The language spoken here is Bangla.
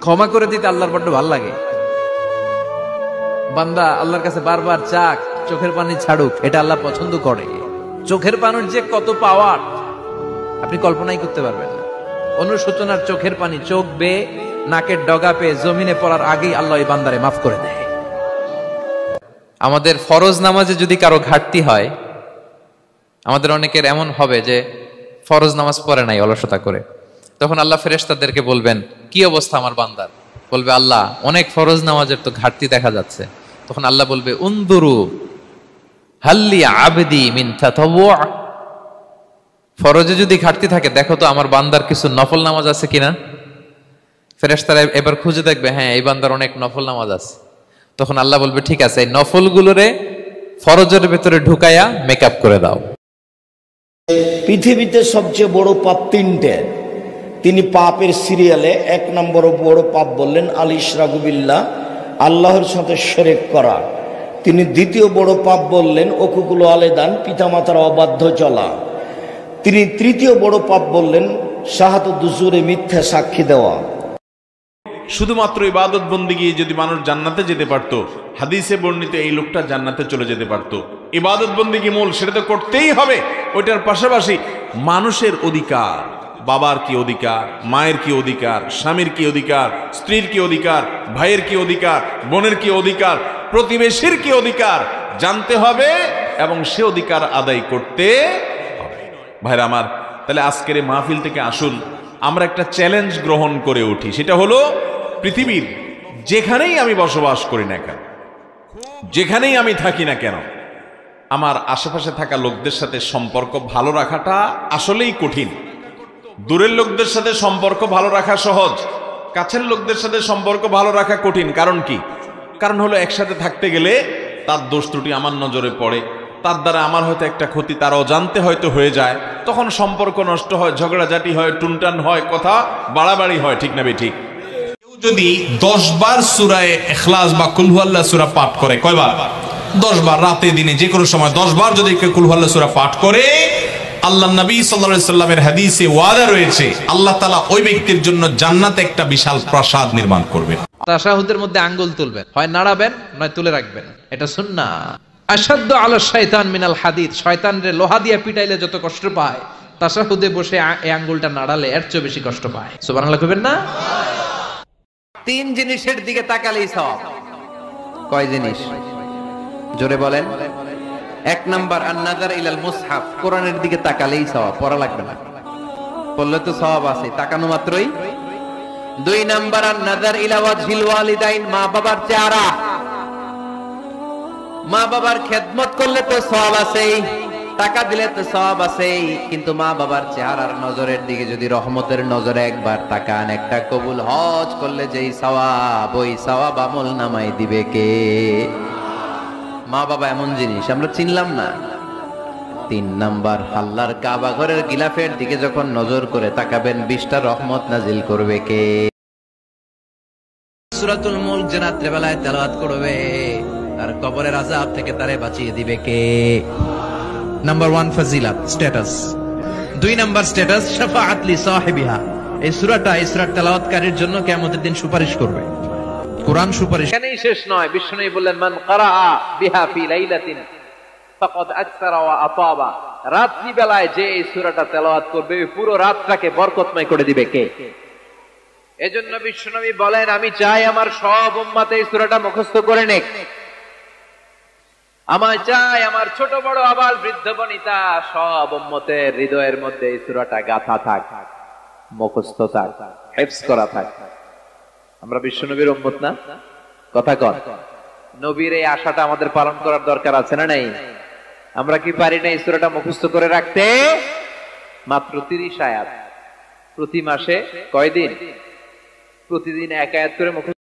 ক্ষমা করে দিতে আল্লাহর বড্ড ভালো লাগে। বান্দা আল্লাহর কাছে বারবার চাক, চোখের পানি ছাড়ুক, এটা আল্লাহ পছন্দ করে। চোখের পানির যে কত পাওয়ার আপনি কল্পনাই করতে পারবেন না। অনুশোচনার চোখের পানি চোখ বেয়ে নাকের ডগা পেয়ে জমিনে পড়ার আগেই আল্লাহ এই বান্দারে মাফ করে দেয়। আমাদের ফরজ নামাজে যদি কারো ঘাটতি হয়, আমাদের অনেকের এমন হবে যে ফরজ নামাজ পড়ে নাই অলসতা করে, তখন আল্লাহ ফেরেশতাদেরকে বলবেন কি অবস্থা আমার বান্দার? বলবে আল্লাহ অনেক ফরজ নামাজের তো ঘাটতি দেখা যাচ্ছে। তখন আল্লাহ বলবে উনদুরু হাল্লি আবদি মিন তাতাওয়ু, ফরজে যদি ঘাটতি থাকে দেখো তো আমার বান্দার কিছু নফল নামাজ আছে কিনা। ফেরেশতারা এবার খুঁজে দেখবে, হ্যাঁ এই বান্দার অনেক নফল নামাজ আছে। তখন আল্লাহ বলবে ঠিক আছে, এই নফলগুলোরে ফরজের ভেতরে ঢুকাইয়া মেকআপ করে দাও। পৃথিবীতে সবচেয়ে বড় পাপ তিনটে। তিনি পাপের সিরিয়ালে 1 নম্বর বড় পাপ বললেন আল ইশরাকু বিল্লাহ, আল্লাহর সাথে শিরক করা। তিনি দ্বিতীয় বড় পাপ বললেন উকুকুল ওয়ালিদান, পিতামাতার অবাধ্য চলা। তিনি তৃতীয় বড় পাপ বললেন শাহাদাতুজ জুরে, মিথ্যা সাক্ষী দেওয়া। শুধুমাত্র ইবাদত বন্দেগী যদি মানুষ জান্নাতে যেতে পারত, হাদিসে বর্ণিত এই লোকটা জান্নাতে চলে যেতে পারত। ইবাদত বন্দেগী মূল, সেটা তো করতেই হবে। ওইটার পাশাপাশি মানুষের অধিকার, বাবার কি অধিকার, মায়ের কি অধিকার, স্বামীর কি অধিকার, স্ত্রীর কি অধিকার, ভাইয়ের কি অধিকার, বোনের কি অধিকার, প্রতিবেশীর কি অধিকার জানতে হবে এবং সে অধিকার আদায় করতে হবে। ভাইরা আমার, তাহলে আজকের এই মাহফিল থেকে আসুন আমরা একটা চ্যালেঞ্জ গ্রহণ করে উঠি। সেটা হলো পৃথিবীর যেখানেই আমি বসবাস করি না কেন, যেখানেই আমি থাকি না কেন, আমার আশেপাশে থাকা লোকদের সাথে সম্পর্ক ভালো রাখাটা আসলেই কঠিন। দূরের লোকদের সাথে সম্পর্ক ভালো রাখা সহজ, কাছের লোকদের সাথে সম্পর্ক ভালো রাখা কঠিন। কারণ কি? কারণ হলো একসাথে থাকতে গেলে তার দোষ ত্রুটি আমার নজরে পড়ে, তার দ্বারা আমার হয়তো একটা ক্ষতি তার অজান্তে হয়তো হয়ে যায়, তখন সম্পর্ক নষ্ট হয়, ঝগড়াঝাটি হয়, টুনটান হয়, কথা বাড়াবাড়ি হয়। ঠিক না বেঠিক? কেউ যদি 10 বার সূরা ইখলাস বা কুল হুয়াল্লাহ সূরা পাঠ করে, কয়বার? 10 বার, রাতে দিনে যে কোনো সময় 10 বার যদি কেউ কুল হুয়াল্লাহ সূরা পাঠ করে, আল্লাহ নবী সাল্লাল্লাহু আলাইহি সাল্লামের হাদিসে ওয়াদা রয়েছে আল্লাহ তাআলা ওই ব্যক্তির জন্য জান্নাতে একটা বিশাল প্রাসাদ নির্মাণ করবেন। তাশাহুদের মধ্যে আঙ্গুল তুলবেন, হয় নাড়াবেন নয় তুলে রাখবেন, এটা সুন্নাহ। আশাদ্দু আলা শাইতান মিনাল হাদিদ, শয়তানরে লোহা দিয়ে পিটাইলে যত কষ্ট পায়, তাশাহুদে বসে এই আঙ্গুলটা নাড়ালে এর চেয়ে বেশি কষ্ট পায়। সুবহানাল্লাহ কইবেন না? 3 জিনিসের দিকে তাকালেই সওয়াব। কয় জিনিস? জোরে বলেন। 1 নাম্বার আন-নাযার ইলাল মুসহাফ, কোরআনের দিকে তাকালেই সওয়াব, পড়া লাগবে না, পড়লে তো সওয়াব আছে, তাকানো মাত্রই। 2 নাম্বার আন-নাযার ইলা ওয়াজহিল ওয়ালিদাইন, মা বাবার চেহারা, মা বাবার খেদমত করলে তো সওয়াব আছেই, টাকা দিলে তো সওয়াব আছেই, কিন্তু মা বাবার চেহারার নজরের দিকে যদি রহমতের নজরে একবার তাকান, একটা কবুল হজ করলে যেই সওয়াব, ওই সওয়াব আমল নামায় দিবে কে? মা বাবা এমন জিনিস আমরা চিনলাম না। 3 নাম্বার আল্লাহর কাবা ঘরের গিলাফের দিকে যখন নজর করে তাকাবেন, 20টা রহমত নাজিল করবে কে? সূরাতুল মুলক যে রাত্রে বেলায় তেলাওয়াত করবে, তার কবরের আযাব থেকে তারে বাঁচিয়ে দিবে কে? নাম্বার 1 ফজিলত, স্ট্যাটাস। 2 নাম্বার স্ট্যাটাস শাফাআত লি সাহিবিহা, এই সূরাটা ইসরার তেলাওয়াতকারীর জন্য কিয়ামতের দিন সুপারিশ করবে। কোরআন সুপারিশ এখানেই শেষ নয়। বিশ্বনবী বললেন মান ক্বারাআ বিহা ফি লাইলাতিন ফাকাদ আকসারা ওয়া আতাবা, রাত্রি বেলায় যে এই সূরাটা তেলাওয়াত করবে পুরো রাতটাকে বরকতময় করে দিবে কে? এজন্য বিশ্বনবী বলেন আমি চাই আমার সব উম্মত এই সূরাটা মুখস্থ করে নেক। আমার চাই আমার ছোট বড় আবাল বৃদ্ধ বনিতা সব উম্মতের হৃদয়ের মধ্যে এই সূরাটা গাঁথা থাক, মুখস্থ থাক, হিফজ করা থাক। আমরা বিশ্বনবীর উম্মত না? কথা কন। নবীর এই আশাটা আমাদের পালন করার দরকার আছে না নাই? আমরা কি পারি না এই সূরাটা মুখস্থ করে রাখতে? মাত্র 30 আয়াত, প্রতি মাসে কয়দিন? প্রতিদিন 1 আয়াত করে মুখস্থ